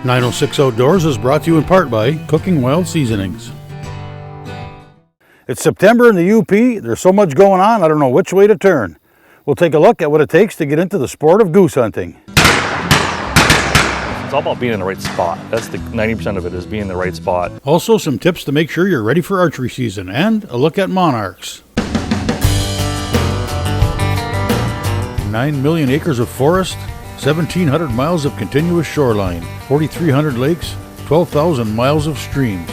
906 Outdoors is brought to you in part by Cooking Wild Seasonings. It's September in the UP. There's so much going on, I don't know which way to turn. We'll take a look at what it takes to get into the sport of goose hunting. It's all about being in the right spot. That's the 90% of it, is being in the right spot. Also some tips to make sure you're ready for archery season and a look at monarchs. 9 million acres of forest, 1,700 miles of continuous shoreline, 4,300 lakes, 12,000 miles of streams,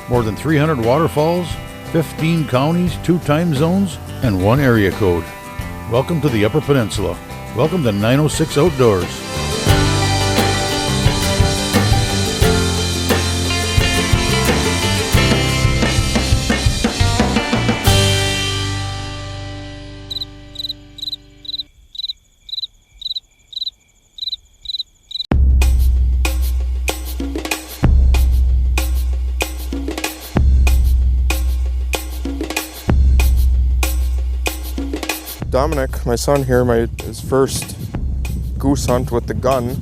more than 300 waterfalls, 15 counties, 2 time zones, and 1 area code. Welcome to the Upper Peninsula. Welcome to 906 Outdoors. Dominic, my son here, his first goose hunt with the gun,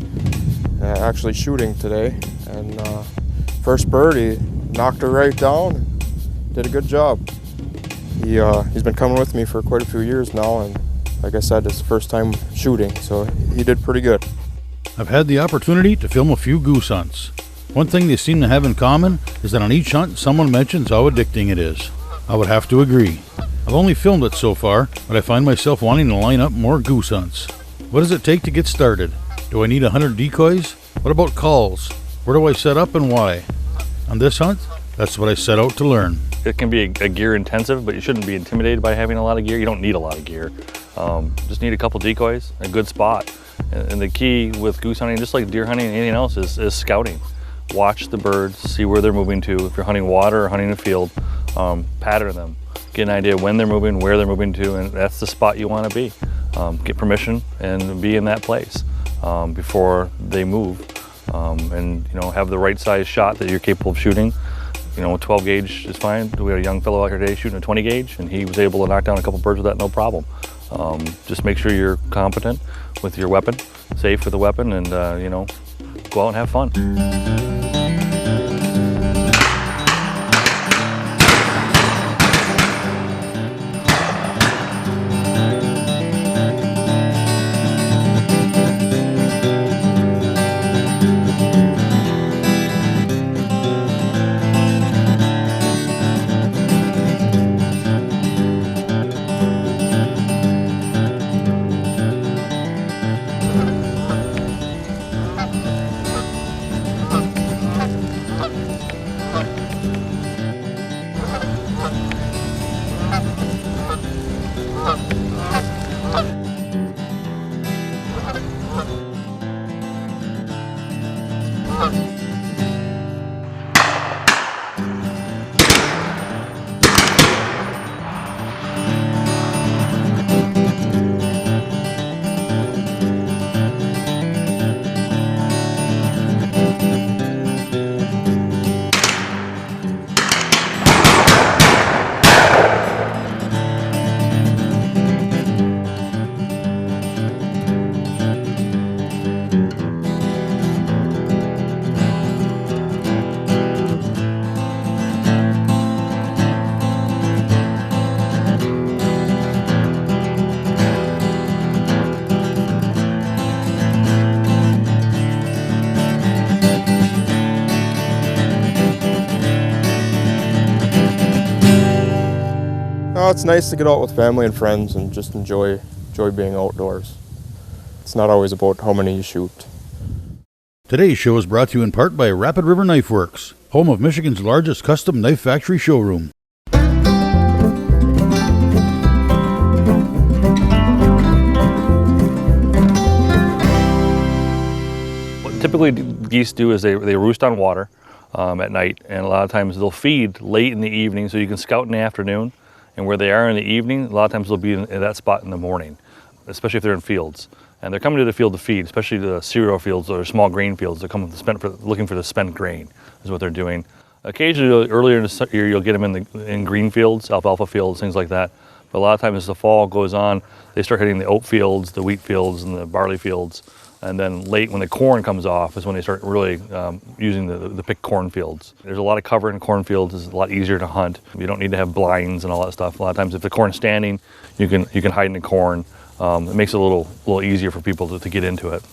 actually shooting today, and first bird, he knocked her right down and did a good job. He's been coming with me for quite a few years now, and like I said, it's the first time shooting, so he did pretty good. I've had the opportunity to film a few goose hunts. One thing they seem to have in common is that on each hunt someone mentions how addicting it is. I would have to agree. I've only filmed it so far, but I find myself wanting to line up more goose hunts. What does it take to get started? Do I need 100 decoys? What about calls? Where do I set up and why? On this hunt, that's what I set out to learn. It can be a gear intensive, but you shouldn't be intimidated by having a lot of gear. You don't need a lot of gear. Just need a couple decoys, a good spot. And the key with goose hunting, just like deer hunting and anything else, is scouting. Watch the birds, see where they're moving to. If you're hunting water or hunting a field, pattern them. Get an idea when they're moving, where they're moving to, and that's the spot you want to be. Get permission and be in that place before they move, and have the right size shot that you're capable of shooting. 12 gauge is fine. We had a young fellow out here today shooting a 20 gauge, and he was able to knock down a couple birds with that, no problem. Just make sure you're competent with your weapon, safe with the weapon, and go out and have fun. It's nice to get out with family and friends and just enjoy being outdoors. It's not always about how many you shoot. Today's show is brought to you in part by Rapid River Knife Works, home of Michigan's largest custom knife factory showroom. What typically geese do is they roost on water at night, and a lot of times they'll feed late in the evening, so you can scout in the afternoon. And where they are in the evening, a lot of times they'll be in that spot in the morning, especially if they're in fields. And they're coming to the field to feed, especially the cereal fields or small grain fields. They're coming looking for the spent grain is what they're doing. Occasionally, earlier in the year, you'll get them in green fields, alfalfa fields, things like that. But a lot of times as the fall goes on, they start hitting the oat fields, the wheat fields, and the barley fields. And then late when the corn comes off is when they start really using the picked cornfields. There's a lot of cover in cornfields. It's a lot easier to hunt. You don't need to have blinds and all that stuff. A lot of times if the corn's standing, you can hide in the corn. It makes it a little easier for people to get into it.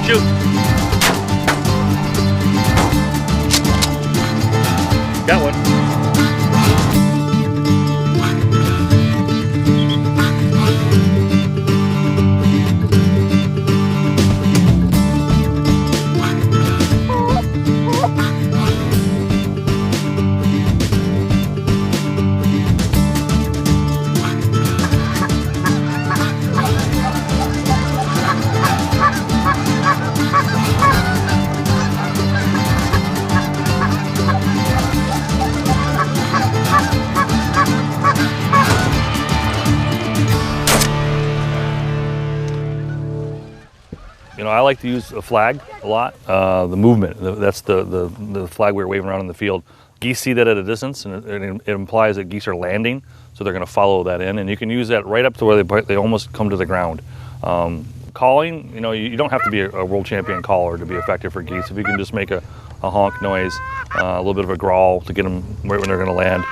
Shoot. Got one. You know, I like to use a flag a lot. The movement, that's the flag we were waving around in the field. Geese see that at a distance, and it implies that geese are landing, so they're going to follow that in. And you can use that right up to where they almost come to the ground. Calling, you know, you don't have to be a world champion caller to be effective for geese. If you can just make a honk noise, a little bit of a growl to get them right when they're going to land,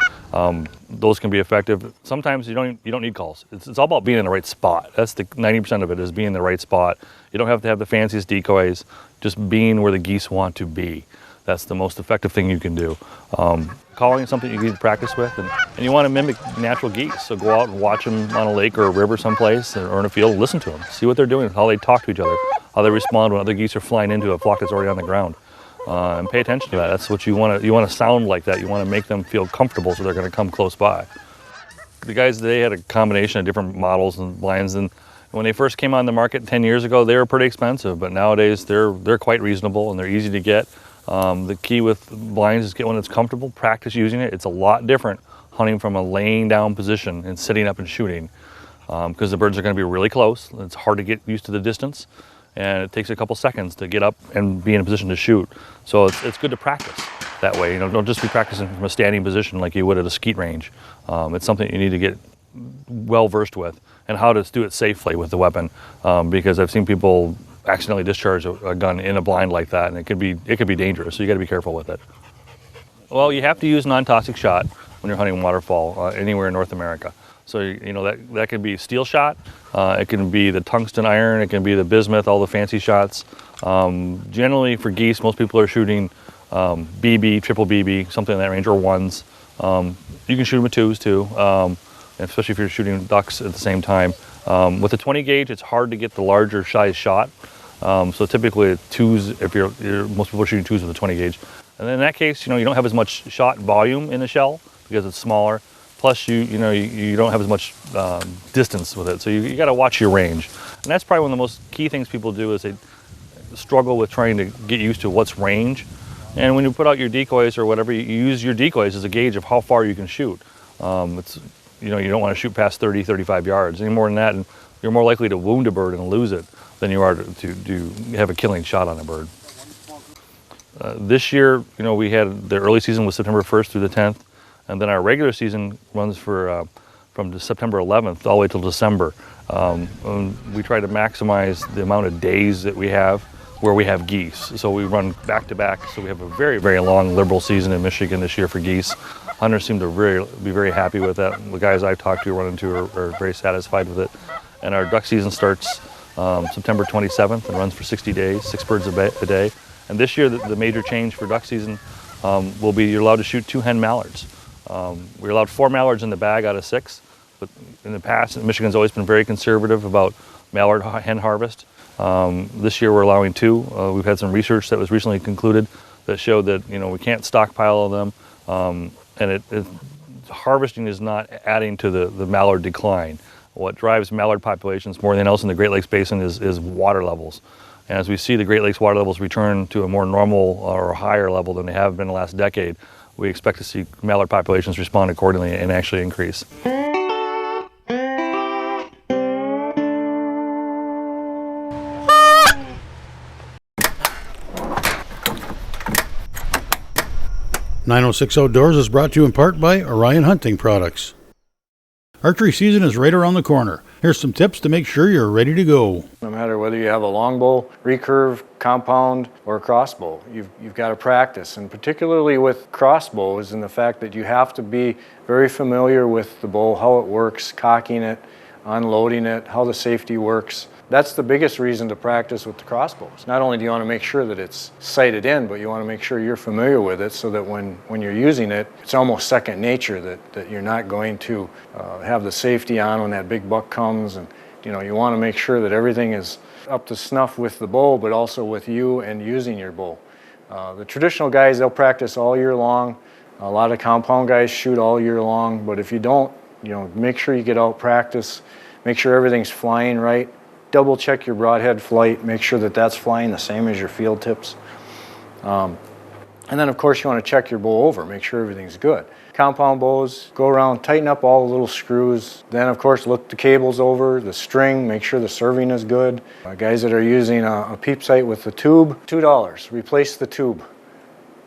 those can be effective. Sometimes you don't need calls. It's all about being in the right spot. That's the 90% of it, is being in the right spot. You don't have to have the fanciest decoys, just being where the geese want to be. That's the most effective thing you can do. Calling is something you need to practice with, and you want to mimic natural geese. So go out and watch them on a lake or a river someplace, or in a field, listen to them, see what they're doing, how they talk to each other, how they respond when other geese are flying into a flock that's already on the ground. And pay attention to that. That's what you want to sound like that. You want to make them feel comfortable, so they're going to come close by. The guys today had a combination of different models and blinds, and when they first came on the market 10 years ago, they were pretty expensive, but nowadays they're quite reasonable and they're easy to get. The key with blinds is get one that's comfortable, practice using it. It's a lot different hunting from a laying down position and sitting up and shooting, because the birds are going to be really close. It's hard to get used to the distance, and it takes a couple seconds to get up and be in a position to shoot. So it's good to practice that way. You know, don't just be practicing from a standing position like you would at a skeet range. It's something you need to get well versed with, and how to do it safely with the weapon, because I've seen people accidentally discharge a gun in a blind like that, and it could be dangerous. So you got to be careful with it. Well, you have to use non-toxic shot when you're hunting waterfowl anywhere in North America. So you know that could be steel shot, it can be the tungsten iron, it can be the bismuth, all the fancy shots. Generally for geese, most people are shooting BB, triple BB, something in that range, or ones. You can shoot them with twos too, especially if you're shooting ducks at the same time. With a 20 gauge, it's hard to get the larger size shot. So typically twos, if most people are shooting twos with a 20 gauge. And in that case, you know, you don't have as much shot volume in the shell because it's smaller. Plus, you don't have as much distance with it, so you got to watch your range. And that's probably one of the most key things people do, is they struggle with trying to get used to what's range. And when you put out your decoys or whatever, you use your decoys as a gauge of how far you can shoot. You don't want to shoot past 30, 35 yards. Any more than that, and you're more likely to wound a bird and lose it than you are to have a killing shot on a bird. This year, you know, we had the early season was September 1st through the 10th. And then our regular season runs for from September 11th all the way till December. And we try to maximize the amount of days that we have where we have geese. So we run back to back. So we have a very, very long liberal season in Michigan this year for geese. Hunters seem to be very happy with that. The guys I've talked to, run into, are very satisfied with it. And our duck season starts September 27th and runs for 60 days, 6 birds a day. And this year, the major change for duck season will be you're allowed to shoot 2 hen mallards. We're allowed 4 mallards in the bag out of 6, but in the past, Michigan's always been very conservative about mallard hen harvest. This year we're allowing 2. We've had some research that was recently concluded that showed that we can't stockpile them, and harvesting is not adding to the mallard decline. What drives mallard populations more than else in the Great Lakes Basin is water levels. And as we see the Great Lakes water levels return to a more normal or higher level than they have been the last decade, we expect to see mallard populations respond accordingly and actually increase. .906 Outdoors is brought to you in part by Orion Hunting Products. Archery season is right around the corner. Here's some tips to make sure you're ready to go. No matter whether you have a longbow, recurve, compound, or crossbow, you've got to practice. And particularly with crossbows, and the fact that you have to be very familiar with the bow, how it works, cocking it, unloading it, how the safety works. That's the biggest reason to practice with the crossbows. Not only do you want to make sure that it's sighted in, but you want to make sure you're familiar with it so that when you're using it, it's almost second nature, that you're not going to have the safety on when that big buck comes. And you want to make sure that everything is up to snuff with the bow, but also with you and using your bow. The traditional guys, they'll practice all year long. A lot of compound guys shoot all year long, but if you don't, make sure you get out, practice, make sure everything's flying right. Double check your broadhead flight, make sure that that's flying the same as your field tips. And then of course you want to check your bow over, make sure everything's good. Compound bows, go around, tighten up all the little screws. Then of course look the cables over, the string, make sure the serving is good. Guys that are using a peep sight with the tube, $2, replace the tube.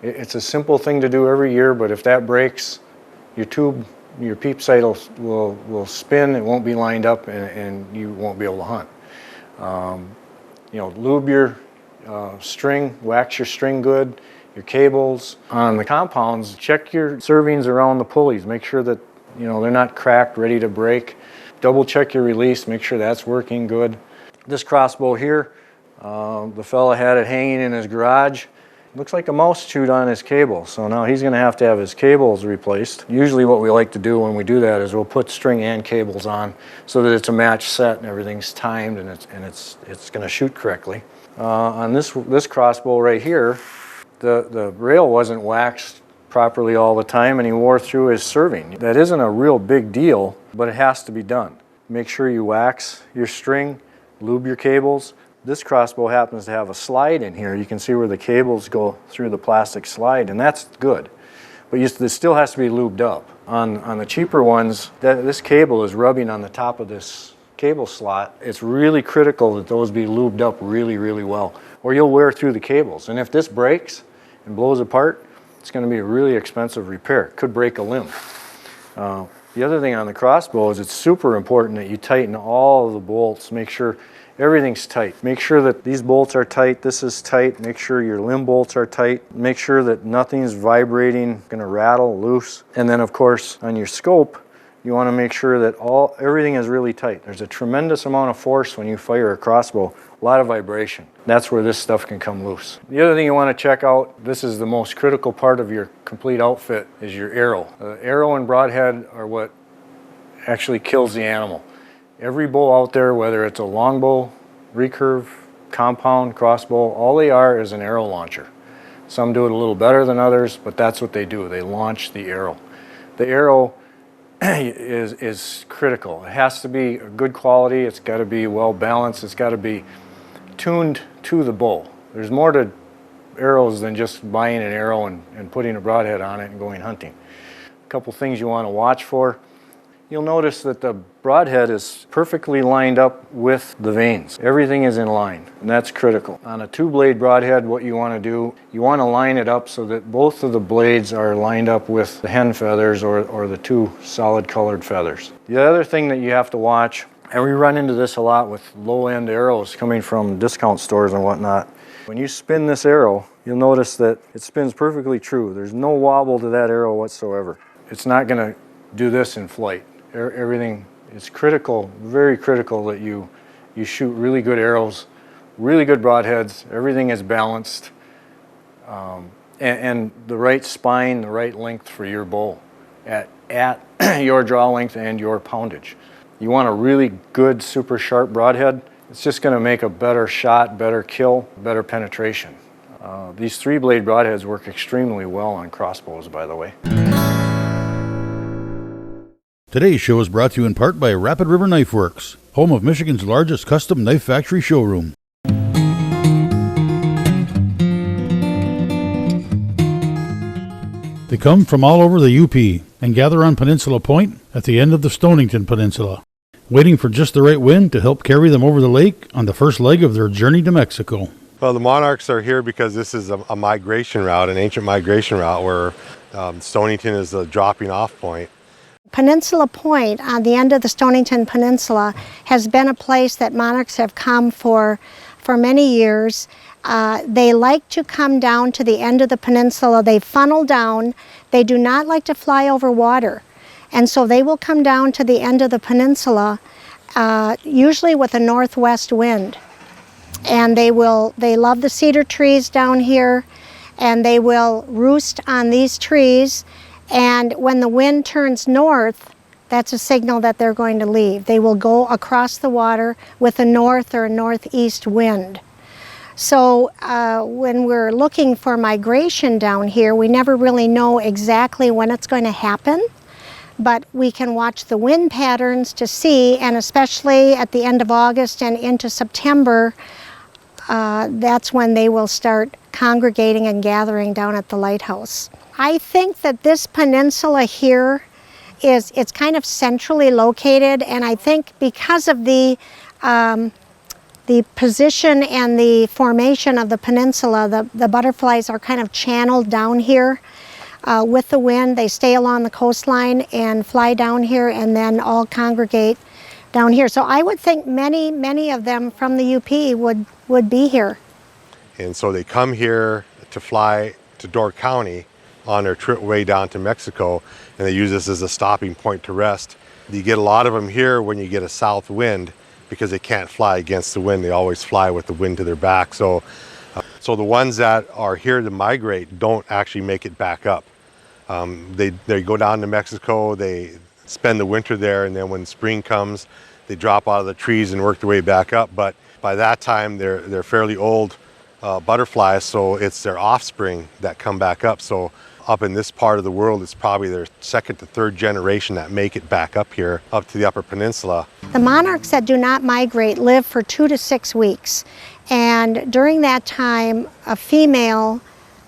It's a simple thing to do every year, but if that breaks, your tube, your peep sight will spin, it won't be lined up, and you won't be able to hunt. Lube your string, wax your string good, your cables. On the compounds, check your servings around the pulleys. Make sure that they're not cracked, ready to break. Double check your release, make sure that's working good. This crossbow here, the fella had it hanging in his garage. Looks like a mouse chewed on his cable, so now he's going to have his cables replaced. Usually what we like to do when we do that is we'll put string and cables on so that it's a match set and everything's timed and it's going to shoot correctly. On this crossbow right here, the rail wasn't waxed properly all the time and he wore through his serving. That isn't a real big deal, but it has to be done. Make sure you wax your string, lube your cables. This crossbow happens to have a slide in here. You can see where the cables go through the plastic slide, and that's good. But this still has to be lubed up. On the cheaper ones, this cable is rubbing on the top of this cable slot. It's really critical that those be lubed up really, really well, or you'll wear through the cables. And if this breaks and blows apart, it's going to be a really expensive repair. It could break a limb. The other thing on the crossbow is it's super important that you tighten all of the bolts. Make sure everything's tight. Make sure that these bolts are tight, this is tight. Make sure your limb bolts are tight. Make sure that nothing's vibrating, gonna rattle, loose. And then of course on your scope, you wanna make sure that everything is really tight. There's a tremendous amount of force when you fire a crossbow, a lot of vibration. That's where this stuff can come loose. The other thing you wanna check out, this is the most critical part of your complete outfit, is your arrow. The arrow and broadhead are what actually kills the animal. Every bow out there, whether it's a longbow, recurve, compound, crossbow, all they are is an arrow launcher. Some do it a little better than others, but that's what they do. They launch the arrow. The arrow is critical. It has to be good quality. It's got to be well balanced. It's got to be tuned to the bow. There's more to arrows than just buying an arrow and putting a broadhead on it and going hunting. A couple things you want to watch for. you'll notice that the broadhead is perfectly lined up with the vanes. Everything is in line, and that's critical. On a two-blade broadhead, what you want to do, you want to line it up so that both of the blades are lined up with the hen feathers or the two solid colored feathers. The other thing that you have to watch, and we run into this a lot with low-end arrows coming from discount stores and whatnot. When you spin this arrow, you'll notice that it spins perfectly true. There's no wobble to that arrow whatsoever. It's not going to do this in flight. Everything is critical, very critical that you shoot really good arrows, really good broadheads. Everything is balanced, and the right spine, the right length for your bow at your draw length and your poundage. You want a really good, super sharp broadhead. It's just going to make a better shot, better kill, better penetration. These three-blade broadheads work extremely well on crossbows, by the way. Today's show is brought to you in part by Rapid River Knife Works, home of Michigan's largest custom knife factory showroom. They come from all over the UP and gather on Peninsula Point at the end of the Stonington Peninsula, waiting for just the right wind to help carry them over the lake on the first leg of their journey to Mexico. Well, the Monarchs are here because this is a migration route, an ancient migration route where Stonington is a dropping off point. Peninsula Point on the end of the Stonington Peninsula has been a place that monarchs have come for many years. They like to come down to the end of the peninsula. They funnel down. They do not like to fly over water. And so they will come down to the end of the peninsula, usually with a northwest wind. And they love the cedar trees down here, and they will roost on these trees. And when the wind turns north, that's a signal that they're going to leave. They will go across the water with a north or a northeast wind. So when we're looking for migration down here, we never really know exactly when it's going to happen, but we can watch the wind patterns to see, and especially at the end of August and into September, that's when they will start congregating and gathering down at the lighthouse. I think that this peninsula here it's kind of centrally located, and I think because of the position and the formation of the peninsula, the butterflies are kind of channeled down here with the wind. They stay along the coastline and fly down here and then all congregate down here. So I would think many of them from the UP would be here. And so they come here to fly to Door County on their trip way down to Mexico, and they use this as a stopping point to rest. You get a lot of them here when you get a south wind because they can't fly against the wind. They always fly with the wind to their back. So the ones that are here to migrate don't actually make it back up. They go down to Mexico, they spend the winter there, and then when spring comes, they drop out of the trees and work their way back up. But by that time, they're fairly old butterflies, so it's their offspring that come back up. So up in this part of the world, it's probably their second to third generation that make it back up here, up to the Upper Peninsula. The monarchs that do not migrate live for 2 to 6 weeks. And during that time, a female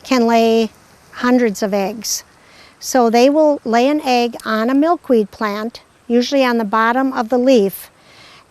can lay hundreds of eggs. So they will lay an egg on a milkweed plant, usually on the bottom of the leaf.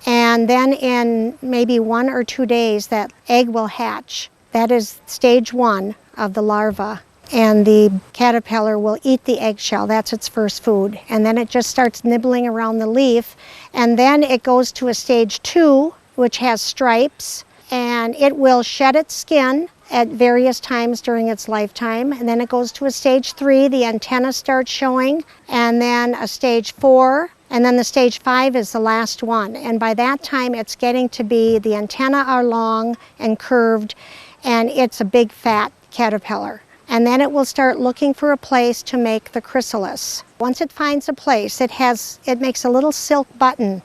And then in maybe 1 or 2 days, that egg will hatch. That is stage 1 of the larva. And the caterpillar will eat the eggshell. That's its first food. And then it just starts nibbling around the leaf. And then it goes to a stage 2, which has stripes. And it will shed its skin at various times during its lifetime. And then it goes to a stage 3, the antenna starts showing. And then a stage 4. And then the stage 5 is the last one. And by that time, it's getting to be, the antennae are long and curved, and it's a big fat caterpillar. And then it will start looking for a place to make the chrysalis. Once it finds a place, it makes a little silk button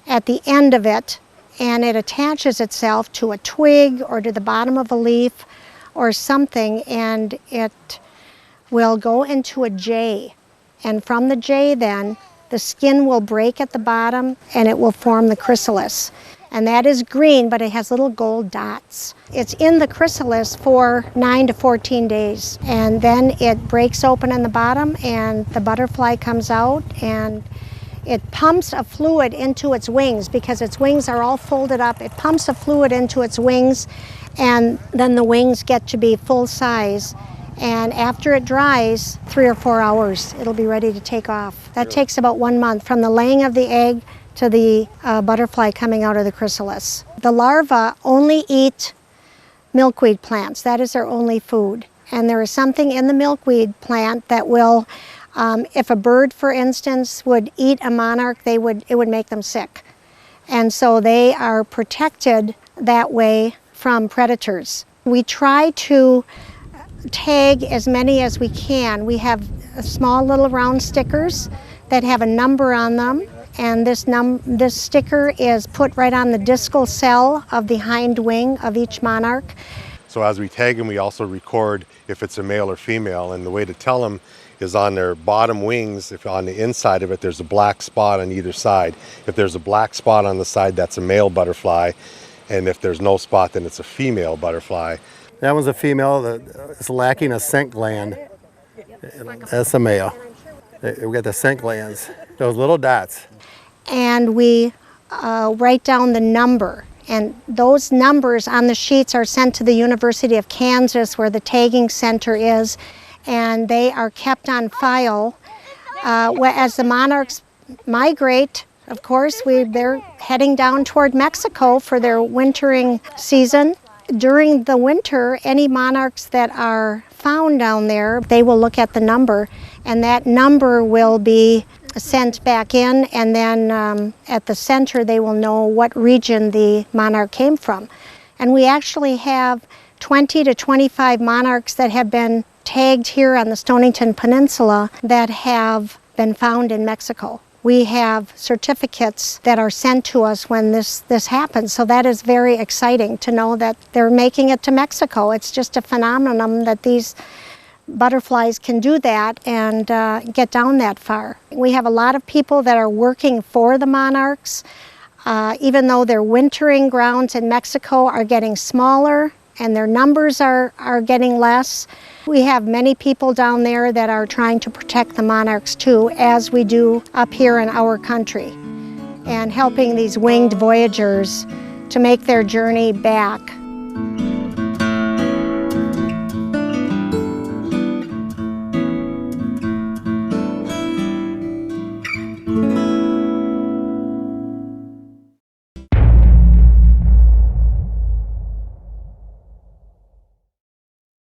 at the end of it, and it attaches itself to a twig or to the bottom of a leaf or something, and it will go into a J. And from the J then, the skin will break at the bottom and it will form the chrysalis. And that is green, but it has little gold dots. It's in the chrysalis for 9 to 14 days. And then it breaks open in the bottom and the butterfly comes out, and It pumps a fluid into its wings because its wings are all folded up. It pumps a fluid into its wings, and then the wings get to be full size. And after it dries, 3 or 4 hours, it'll be ready to take off. That takes about 1 month from the laying of the egg to the butterfly coming out of the chrysalis. The larvae only eat milkweed plants. That is their only food. And there is something in the milkweed plant that will, if a bird, for instance, would eat a monarch, it would make them sick. And so they are protected that way from predators. We try to tag as many as we can. We have small little round stickers that have a number on them, and this sticker is put right on the discal cell of the hind wing of each monarch. So as we tag them, we also record if it's a male or female, and the way to tell them is on their bottom wings. If on the inside of it there's a black spot on either side. If there's a black spot on the side, that's a male butterfly, and if there's no spot, then it's a female butterfly. That one's a female that is lacking a scent gland. That's a male. We got the scent glands, those little dots. And we write down the number. And those numbers on the sheets are sent to the University of Kansas, where the tagging center is, and they are kept on file. As the monarchs migrate, of course, they're heading down toward Mexico for their wintering season. During the winter, any monarchs that are found down there, they will look at the number, and that number will be sent back in, and then at the center they will know what region the monarch came from. And we actually have 20 to 25 monarchs that have been tagged here on the Stonington Peninsula that have been found in Mexico. We have certificates that are sent to us when this happens, so that is very exciting to know that they're making it to Mexico. It's just a phenomenon that these butterflies can do that and get down that far. We have a lot of people that are working for the monarchs, even though their wintering grounds in Mexico are getting smaller and their numbers are getting less. We have many people down there that are trying to protect the monarchs too, as we do up here in our country, and helping these winged voyagers to make their journey back